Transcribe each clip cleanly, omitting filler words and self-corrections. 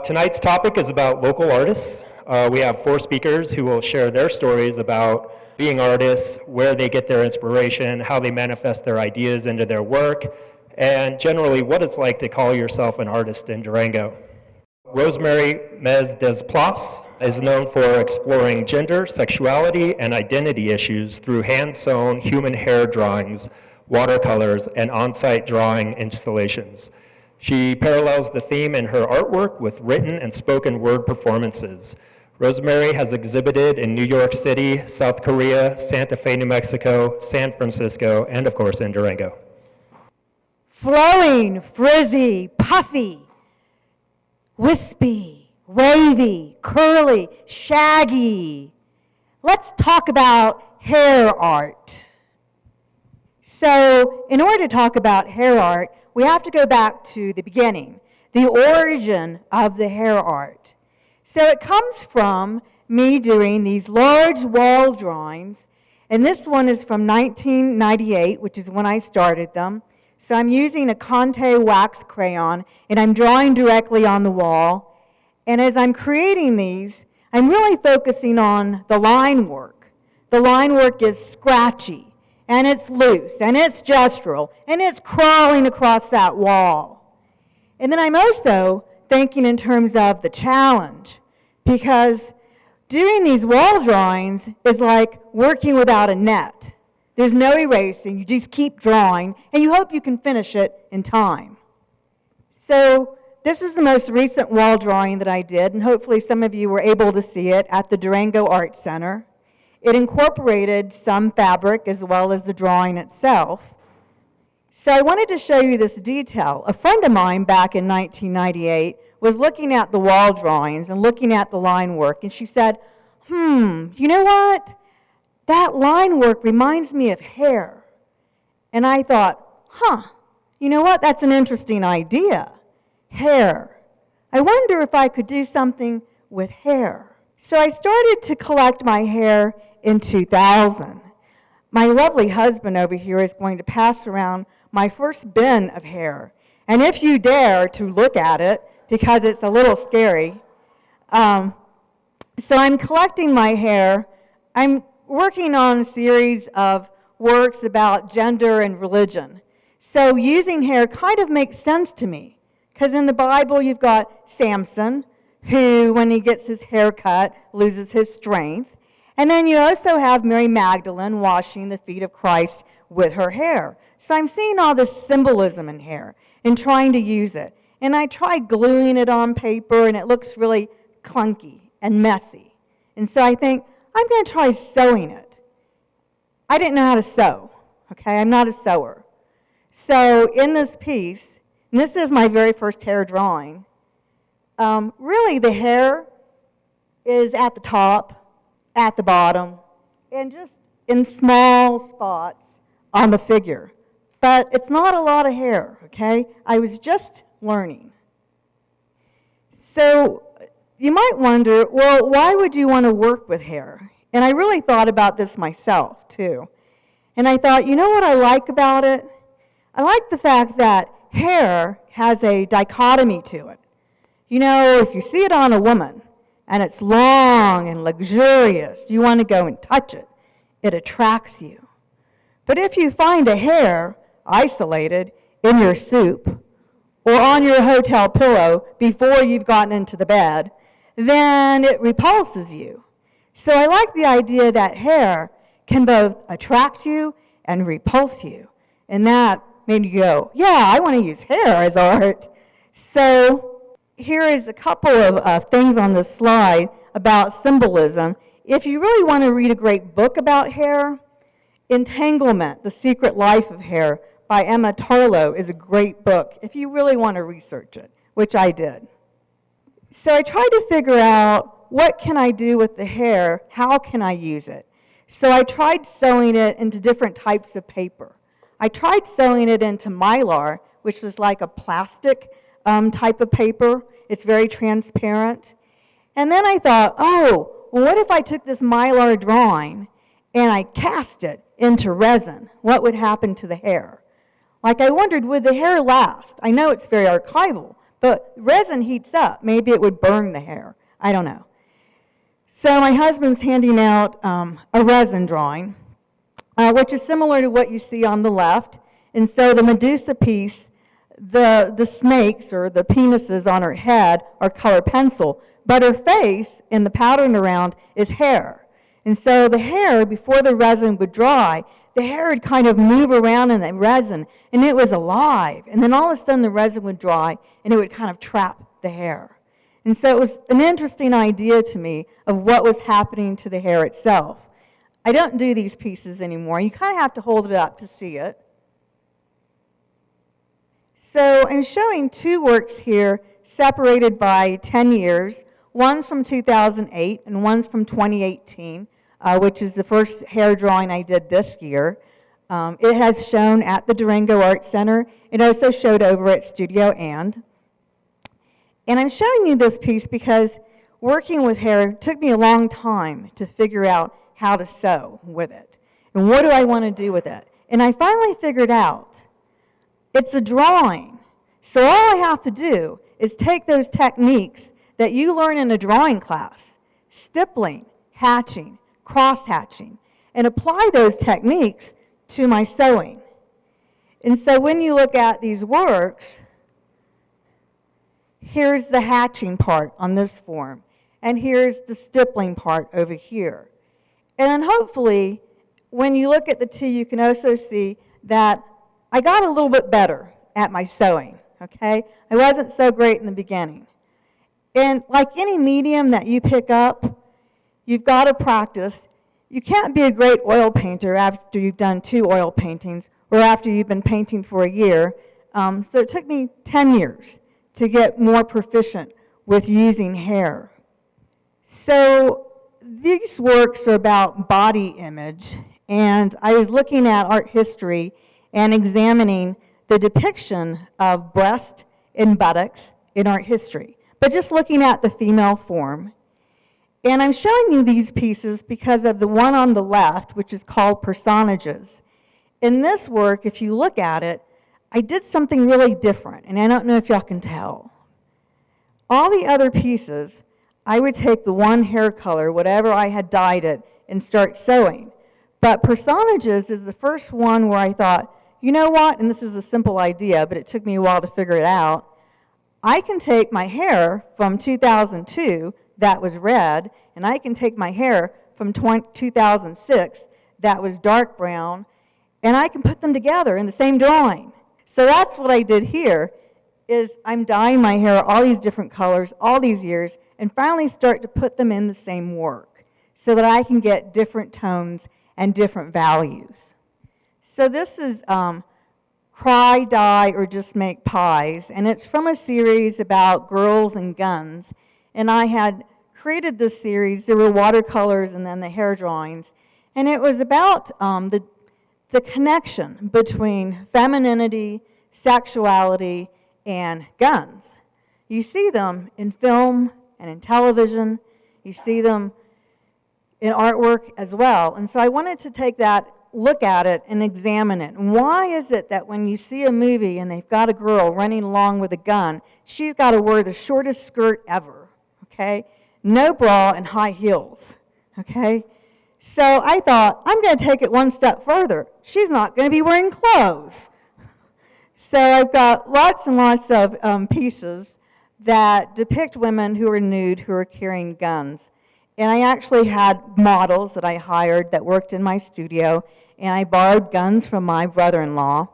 Tonight's topic is about local artists. We have 4 speakers who will share their stories about being artists, where they get their inspiration, how they manifest their ideas into their work, and generally what it's like to call yourself an artist in Durango. Rosemary Mez DesPlas is known for exploring gender, sexuality, and identity issues through hand-sewn human hair drawings, watercolors, and on-site drawing installations. She parallels the theme in her artwork with written and spoken word performances. Rosemary has exhibited in New York City, South Korea, Santa Fe, New Mexico, San Francisco, and of course in Durango. Flowing, frizzy, puffy, wispy, wavy, curly, shaggy. Let's talk about hair art. So, in order to talk about hair art, we have to go back to the beginning, the origin of the hair art. So it comes from me doing these large wall drawings, and this one is from 1998, which is when I started them. So I'm using a Conte wax crayon, and I'm drawing directly on the wall. And as I'm creating these, I'm really focusing on the line work. The line work is scratchy, and it's loose, and it's gestural, and it's crawling across that wall. And then I'm also thinking in terms of the challenge, because doing these wall drawings is like working without a net. There's no erasing, you just keep drawing, and you hope you can finish it in time. So this is the most recent wall drawing that I did, and hopefully some of you were able to see it at the Durango Art Center. It incorporated some fabric as well as the drawing itself. So I wanted to show you this detail. A friend of mine back in 1998 was looking at the wall drawings and looking at the line work, and she said, you know what? That line work reminds me of hair. And I thought, you know what? That's an interesting idea. Hair. I wonder if I could do something with hair. So I started to collect my hair in 2000. My lovely husband over here is going to pass around my first bin of hair. And if you dare to look at it, because it's a little scary. So I'm collecting my hair. I'm working on a series of works about gender and religion. So using hair kind of makes sense to me, because in the Bible you've got Samson, who, when he gets his hair cut, loses his strength. And then you also have Mary Magdalene washing the feet of Christ with her hair. So I'm seeing all this symbolism in hair and trying to use it. And I tried gluing it on paper, and it looks really clunky and messy. And so I think, I'm going to try sewing it. I didn't know how to sew, okay? I'm not a sewer. So in this piece, and this is my very first hair drawing, really the hair is at the top, at the bottom, and just in small spots on the figure. But it's not a lot of hair, okay? I was just learning. So you might wonder, well, why would you want to work with hair? And I really thought about this myself, too. And I thought, you know what I like about it? I like the fact that hair has a dichotomy to it. You know, if you see it on a woman, and it's long and luxurious, you want to go and touch it. It attracts you. But if you find a hair isolated in your soup, or on your hotel pillow before you've gotten into the bed, then it repulses you. So I like the idea that hair can both attract you and repulse you. And that made me go, yeah, I want to use hair as art. So here is a couple of things on this slide about symbolism. If you really want to read a great book about hair, Entanglement, The Secret Life of Hair by Emma Tarlow is a great book if you really want to research it, which I did. So I tried to figure out, what can I do with the hair? How can I use it? So I tried sewing it into different types of paper. I tried sewing it into mylar, which is like a plastic type of paper. It's very transparent. And then I thought, well, what if I took this mylar drawing and I cast it into resin? What would happen to the hair? Like, I wondered, would the hair last? I know it's very archival, But resin heats up. Maybe it would burn the hair. I don't know. So my husband's handing out a resin drawing, which is similar to what you see on the left. And so the Medusa piece, the snakes or the penises on her head are color pencil, but her face and the pattern around is hair. And so the hair, before the resin would dry, the hair would kind of move around in the resin, and it was alive. And then all of a sudden the resin would dry, and it would kind of trap the hair. And so it was an interesting idea to me of what was happening to the hair itself. I don't do these pieces anymore. You kind of have to hold it up to see it. So I'm showing two works here separated by 10 years. One's from 2008 and one's from 2018, which is the first hair drawing I did this year. It has shown at the Durango Art Center. It also showed over at Studio And I'm showing you this piece because working with hair took me a long time to figure out how to sew with it. And what do I want to do with it? And I finally figured out it's a drawing. So all I have to do is take those techniques that you learn in a drawing class, stippling, hatching, cross-hatching, and apply those techniques to my sewing. And so when you look at these works, here's the hatching part on this form, and here's the stippling part over here. And then hopefully, when you look at the two, you can also see that I got a little bit better at my sewing, okay? I wasn't so great in the beginning. And like any medium that you pick up, you've got to practice. You can't be a great oil painter after you've done 2 oil paintings or after you've been painting for a year. So it took me 10 years to get more proficient with using hair. So these works are about body image, and I was looking at art history and examining the depiction of breast and buttocks in art history, but just looking at the female form. And I'm showing you these pieces because of the one on the left, which is called Personages. In this work, if you look at it, I did something really different, and I don't know if y'all can tell. All the other pieces, I would take the one hair color, whatever I had dyed it, and start sewing. But Personages is the first one where I thought, you know what, and this is a simple idea, but it took me a while to figure it out. I can take my hair from 2002, that was red, and I can take my hair from 2006, that was dark brown, and I can put them together in the same drawing. So that's what I did here, is I'm dyeing my hair all these different colors, all these years, and finally start to put them in the same work so that I can get different tones and different values. So this is Cry, Die, or Just Make Pies, and it's from a series about girls and guns. And I had created this series. There were watercolors and then the hair drawings. And it was about the connection between femininity, sexuality, and guns. You see them in film and in television. You see them in artwork as well. And so I wanted to take that, look at it, and examine it. And why is it that when you see a movie and they've got a girl running along with a gun, she's got to wear the shortest skirt ever, okay? No bra and high heels, okay? So I thought, I'm going to take it one step further. She's not going to be wearing clothes. So I've got lots and lots of pieces that depict women who are nude, who are carrying guns. And I actually had models that I hired that worked in my studio, and I borrowed guns from my brother-in-law.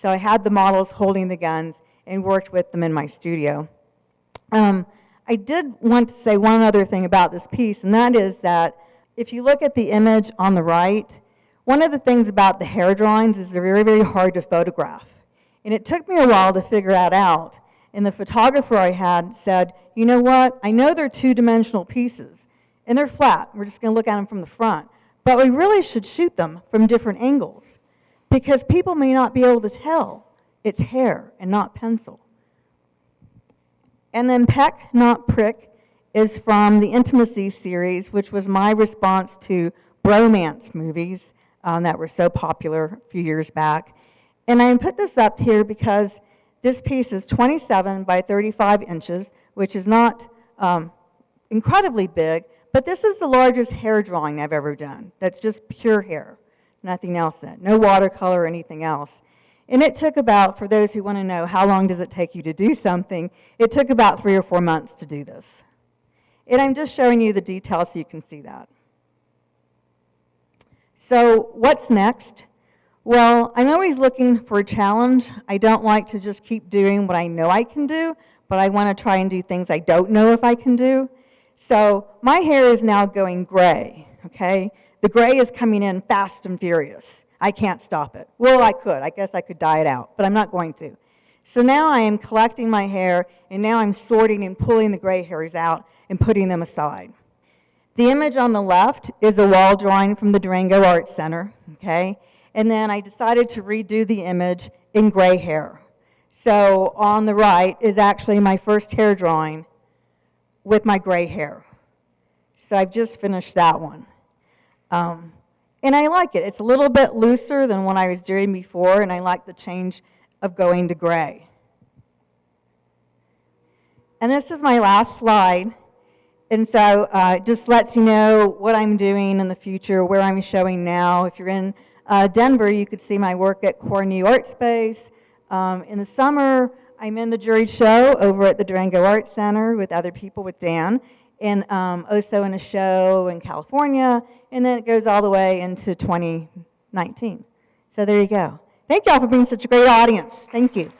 So I had the models holding the guns and worked with them in my studio. I did want to say one other thing about this piece, and that is that if you look at the image on the right, one of the things about the hair drawings is they're very, very hard to photograph. And it took me a while to figure that out. And the photographer I had said, you know what, I know they're two-dimensional pieces, and they're flat. We're just going to look at them from the front. But we really should shoot them from different angles because people may not be able to tell it's hair and not pencil. And then Peck, Not Prick is from the Intimacy series, which was my response to bromance movies that were so popular a few years back. And I put this up here because This piece is 27 by 35 inches, which is not incredibly big, but this is the largest hair drawing I've ever done. That's just pure hair, nothing else in it, no watercolor or anything else. And it took about, for those who want to know how long does it take you to do something, it took about 3 or 4 months to do this. And I'm just showing you the details so you can see that. So what's next? Well, I'm always looking for a challenge. I don't like to just keep doing what I know I can do, but I want to try and do things I don't know if I can do. So my hair is now going gray, okay? The gray is coming in fast and furious. I can't stop it. Well, I could. I guess I could dye it out, but I'm not going to. So now I am collecting my hair, and now I'm sorting and pulling the gray hairs out and putting them aside. The image on the left is a wall drawing from the Durango Art Center, okay? And then I decided to redo the image in gray hair. So on the right is actually my first hair drawing with my gray hair. So I've just finished that one. And I like it. It's a little bit looser than what I was doing before, and I like the change of going to gray. And this is my last slide. And so it just lets you know what I'm doing in the future, where I'm showing now. If you're in Denver, you could see my work at Core New Art Space. In the summer, I'm in the jury show over at the Durango Art Center with other people, with Dan, and also in a show in California, and then it goes all the way into 2019. So there you go. Thank y'all for being such a great audience. Thank you.